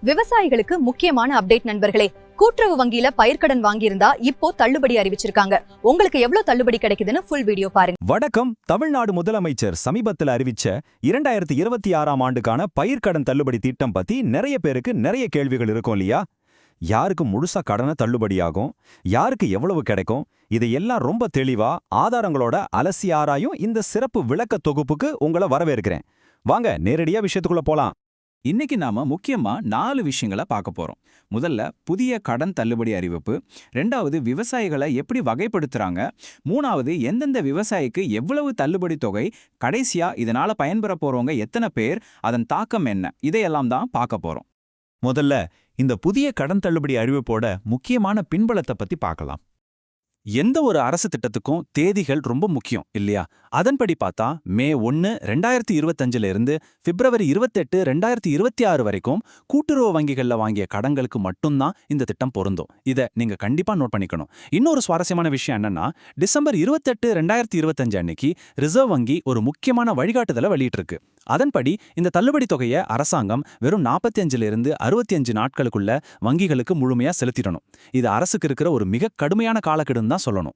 விவசாயிகளுக்கு முக்கியமான அப்டேட் நண்பர்களே. கூட்டுறவு வங்கியில பயிர்க்கடன் வாங்கியிருந்தா இப்போ தள்ளுபடி அறிவிச்சிருக்காங்க. உங்களுக்கு எவ்வளவு தள்ளுபடி கிடைக்குதுன்னு ஃபுல் வீடியோ பாருங்க. வணக்கம். தமிழ்நாடு முதலமைச்சர் சமீபத்தில் அறிவிச்ச 2026ஆம் ஆண்டுக்கான பயிர்க்கடன் தள்ளுபடி திட்டம் பத்தி நிறைய பேருக்கு நிறைய கேள்விகள் இருக்கும் இல்லையா? யாருக்கு முழுசா கடனை தள்ளுபடியாகும், யாருக்கு எவ்வளவு கிடைக்கும், இதையெல்லாம் ரொம்ப தெளிவா ஆதாரங்களோட அலசி ஆராயும் இந்த சிறப்பு விளக்க தொகுப்புக்கு உங்களை வரவேற்கிறேன். வாங்க நேரடியா விஷயத்துக்குள்ள போலாம். இன்னைக்கு நாம முக்கியமா 4 விஷயங்களை பார்க்க போறோம். முதல்ல புதிய கடன் தள்ளுபடி அறிவிப்பு, 2வது விவசாயிகளை எப்படி வகைப்படுத்துறாங்க, 3வது எந்தெந்த விவசாயிக்கு எவ்வளவு தள்ளுபடி தொகை, கடைசியா இதனால பயன்பெற போறவங்க எத்தனை பேர், அதன் தாக்கம் என்ன, இதையெல்லாம் தான் பார்க்க போறோம். முதல்ல இந்த புதிய கடன் தள்ளுபடி அறிவிப்போட முக்கியமான பின்புலத்தை பத்தி பார்க்கலாம். எந்த ஒரு அரசு திட்டத்துக்கும் தேதிகள் ரொம்ப முக்கியம் இல்லையா? அதன்படி பார்த்தா மே 1, 2025 இருந்து பிப்ரவரி 28, 2026 வரைக்கும் கூட்டுறவு வங்கிகள்ல வாங்கிய கடன்களுக்கு மட்டும்தான் இந்த திட்டம் பொருந்தும். இதை நீங்க கண்டிப்பா நோட் பண்ணிக்கணும். இன்னொரு சுவாரஸ்யமான விஷயம் என்னன்னா, டிசம்பர் 28, 2025 அன்னைக்கு ரிசர்வ் வங்கி ஒரு முக்கியமான வழிகாட்டுதலை வெளியிட்டிருக்கு. அதன்படி இந்த தள்ளுபடி தொகையை அரசாங்கம் வெறும் 45 இருந்து 65 நாட்களுக்குள்ள வங்கிகளுக்கு முழுமையா செலுத்திடணும். இது அரசுக்கு இருக்கிற ஒரு மிக கடுமையான காலக்கெடுன்னு தான் சொல்லணும்.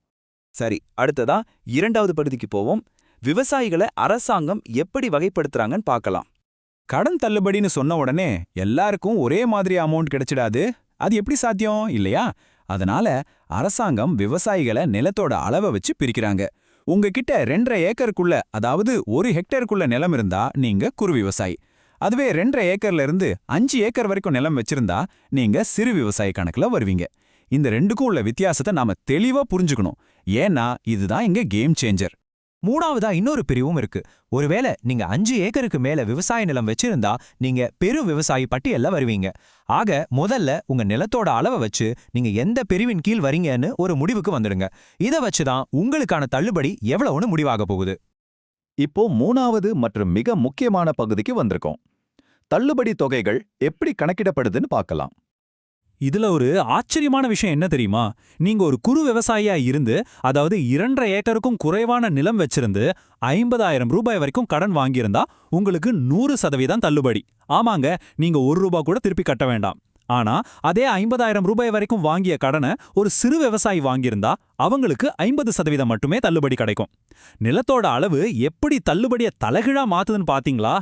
சரி, அடுத்ததா 2வது பகுதிக்கு போவோம். விவசாயிகளை அரசாங்கம் எப்படி வகைப்படுத்துறாங்கன்னு பார்க்கலாம். கடன் தள்ளுபடின்னு சொன்ன உடனே எல்லாருக்கும் ஒரே மாதிரி அமௌண்ட் கிடைச்சிடாது. அது எப்படி சாத்தியம் இல்லையா? அதனால அரசாங்கம் விவசாயிகளை நிலத்தோட அளவை வச்சு பிரிக்கிறாங்க. உங்ககிட்ட 2.5 ஏக்கருக்குள்ள, அதாவது 1 ஹெக்டேருக்குள்ள நிலம் இருந்தா நீங்க குறு விவசாயி. அதுவே 2.5 ஏக்கர்ல இருந்து 5 ஏக்கர் வரைக்கும் நிலம் வச்சிருந்தா நீங்க சிறு விவசாயி கணக்குல வருவீங்க. இந்த ரெண்டுக்கும் உள்ள வித்தியாசத்தை நாம தெளிவா புரிஞ்சுக்கணும். ஏன்னா இதுதான் இங்க கேம் சேஞ்சர். 3வதா இன்னொரு பிரிவும் இருக்கு. ஒருவேளை நீங்க 5 ஏக்கருக்கு மேல விவசாய நிலம் வச்சிருந்தா நீங்க பெரு விவசாயி பட்டியல்ல வருவீங்க. ஆக முதல்ல உங்க நிலத்தோட அளவை வச்சு நீங்க எந்த பிரிவின் கீழ் வரீங்கன்னு ஒரு முடிவுக்கு வந்துடுங்க. இதை வச்சுதான் உங்களுக்கான தள்ளுபடி எவ்வளவுன்னு முடிவாக போகுது. இப்போ 3வது மற்றும் மிக முக்கியமான பகுதிக்கு வந்திருக்கோம். தள்ளுபடி தொகைகள் எப்படி கணக்கிடப்படுதுன்னு பார்க்கலாம். இதுல ஒரு ஆச்சரியமான விஷயம் என்ன தெரியுமா? நீங்க ஒரு குறு விவசாயியா இருந்து, அதாவது 2.5 ஏக்கருக்கும் குறைவான நிலம் வச்சிருந்து 50,000 ரூபாய் வரைக்கும் கடன் வாங்கியிருந்தா உங்களுக்கு 100% தள்ளுபடி. ஆமாங்க, நீங்க ₹1 கூட திருப்பி கட்ட வேண்டாம். ஆனா அதே 50,000 ரூபாய் வரைக்கும் வாங்கிய கடனை ஒரு சிறு விவசாயி வாங்கியிருந்தா அவங்களுக்கு 50% மட்டுமே தள்ளுபடி கிடைக்கும். நிலத்தோட அளவு எப்படி தள்ளுபடியை தலைகீழா மாத்துதுன்னு பாத்தீங்களா?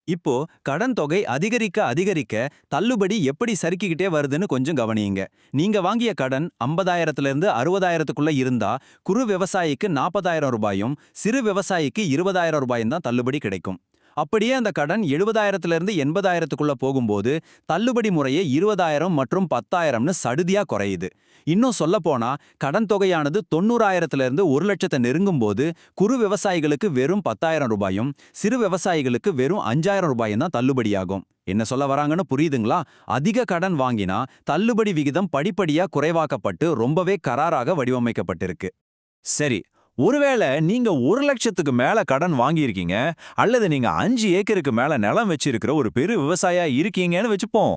இப்போ கடன் தொகை அதிகரிக்க அதிகரிக்க தள்ளுபடி எப்படி சறுக்கிக்கிட்டே வருதுன்னு கொஞ்சம் கவனியுங்க. நீங்க வாங்கிய கடன் 50,000லிருந்து 60,000க்குள்ள இருந்தா குறு விவசாயிக்கு 40,000 ரூபாயும் சிறு விவசாயிக்கு 20,000 ரூபாயும் தான் தள்ளுபடி கிடைக்கும். அப்படியே அந்த கடன் 70,000லிருந்து 80,000க்குள்ள போகும்போது தள்ளுபடி முறையே 20,000 மற்றும் 10,000ன்னு சடுதியா குறையுது. இன்னும் சொல்லப்போனா கடன் தொகையானது 90,000லிருந்து 1,00,000 நெருங்கும் போது குறு விவசாயிகளுக்கு வெறும் 10,000 ரூபாயும் சிறு விவசாயிகளுக்கு வெறும் 5,000 ரூபாயும் தான் தள்ளுபடியாகும். என்ன சொல்ல வராங்கன்னு புரியுதுங்களா? அதிக கடன் வாங்கினா தள்ளுபடி விகிதம் படிப்படியா குறைவாக்கப்பட்டு ரொம்பவே கராராக வடிவமைக்கப்பட்டிருக்கு. சரி, ஒருவேளை நீங்க 1,00,000க்கு மேல கடன் வாங்கியிருக்கீங்க, அல்லது நீங்க 5 ஏக்கருக்கு மேல நிலம் வச்சிருக்கிற ஒரு பெரு விவசாயியா இருக்கீங்கன்னு வச்சுப்போம்.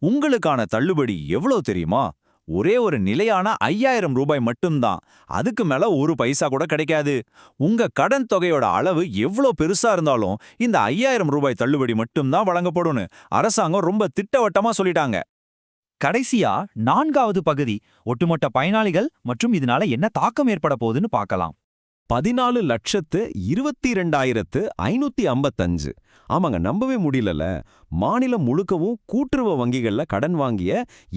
உங்களுக்கான தள்ளுபடி எவ்வளவு தெரியுமா? ஒரே ஒரு நிலையான 5,000 ரூபாய் மட்டும்தான். அதுக்கு மேல ஒரு பைசா கூட கிடைக்காது. உங்க கடன் தொகையோட அளவு எவ்வளோ பெருசா இருந்தாலும் இந்த 5,000 ரூபாய் தள்ளுபடி மட்டும்தான் வழங்கப்படும்னு அரசாங்கம் ரொம்ப திட்டவட்டமா சொல்லிட்டாங்க. கடைசியா 4வது பகுதி, ஒட்டுமொத்த பயனாளிகள் மற்றும் இதனால என்ன தாக்கம் ஏற்பட போகுதுன்னு பார்க்கலாம். 14,22,555. ஆமாங்க, நம்பவே முடியலல. மாநிலம் முழுக்கவும் கூட்டுறவு வங்கிகள்ல கடன் வாங்கிய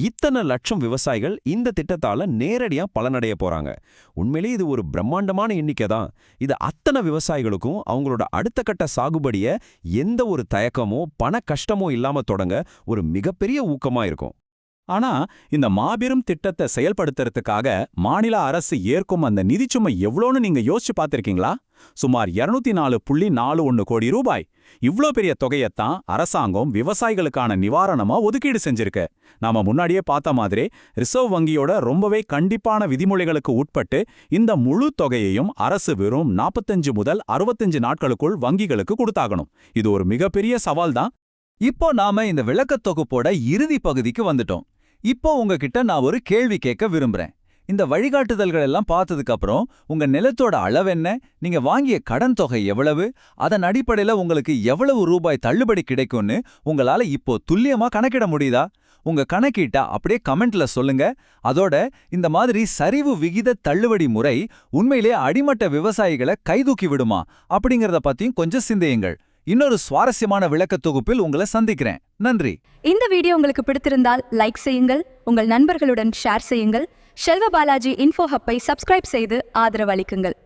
இத்தனை லட்சம் விவசாயிகள் இந்த திட்டத்தால நேரடியா பலனடைய போறாங்க. உண்மையிலே இது ஒரு பிரம்மாண்டமான எண்ணிக்கை தான். இது அத்தனை விவசாயிகளுக்கும் அவங்களோட அடுத்த கட்ட சாகுபடிய எந்த ஒரு தயக்கமோ பண கஷ்டமோ இல்லாம தொடங்க ஒரு மிகப்பெரிய ஊக்கமா இருக்கும். ஆனா இந்த மாபெரும் திட்டத்தை செயல்படுத்துறதுக்காக மாநில அரசு ஏற்கும் அந்த நிதிச்சுமை எவ்வளோன்னு நீங்க யோசிச்சு பார்த்திருக்கீங்களா? சுமார் 204.41 கோடி ரூபாய். இவ்ளோ பெரிய தொகையத்தான் அரசாங்கம் விவசாயிகளுக்கான நிவாரணமா ஒதுக்கீடு செஞ்சிருக்கு. நாம முன்னாடியே பார்த்த மாதிரி ரிசர்வ் வங்கியோட ரொம்பவே கண்டிப்பான விதிமுறைகளுக்கு உட்பட்டு இந்த முழு தொகையையும் அரசு வெறும் 45 முதல் 65 நாட்களுக்குள் வங்கிகளுக்கு கொடுத்தாகணும். இது ஒரு மிகப்பெரிய சவால் தான். இப்போ நாம இந்த விளக்கத் தொகுப்போட இறுதி பகுதிக்கு வந்துட்டோம். இப்போ உங்ககிட்ட நான் ஒரு கேள்வி கேட்க விரும்புறேன். இந்த வழிகாட்டுதல்கள் எல்லாம் பார்த்ததுக்கு அப்புறம் உங்க நிலத்தோட அளவென்ன, நீங்க வாங்கிய கடன் தொகை எவ்வளவு, அதன் அடிப்படையில உங்களுக்கு எவ்வளவு ரூபாய் தள்ளுபடி கிடைக்கும்னு உங்களால இப்போ துல்லியமா கணக்கிட முடியுதா? உங்க கணக்கீட்ட அப்படியே கமெண்ட்ல சொல்லுங்க. அதோட இந்த மாதிரி சரிவு விகித தள்ளுபடி முறை உண்மையிலே அடிமட்ட விவசாயிகளை கைதூக்கி விடுமா அப்படிங்கறத பத்தியும் கொஞ்சம் சிந்தியுங்கள். இன்னொரு சுவாரஸ்யமான விளக்கத் தொகுப்பில் உங்களை சந்திக்கிறேன். நன்றி. இந்த வீடியோ உங்களுக்கு பிடித்திருந்தால் லைக் செய்யுங்கள், உங்கள் நண்பர்களுடன் ஷேர் செய்யுங்கள். செல்வ பாலாஜி இன்ஃபோ ஹப்பை சப்ஸ்கிரைப் செய்து ஆதரவு அளிக்குங்கள்.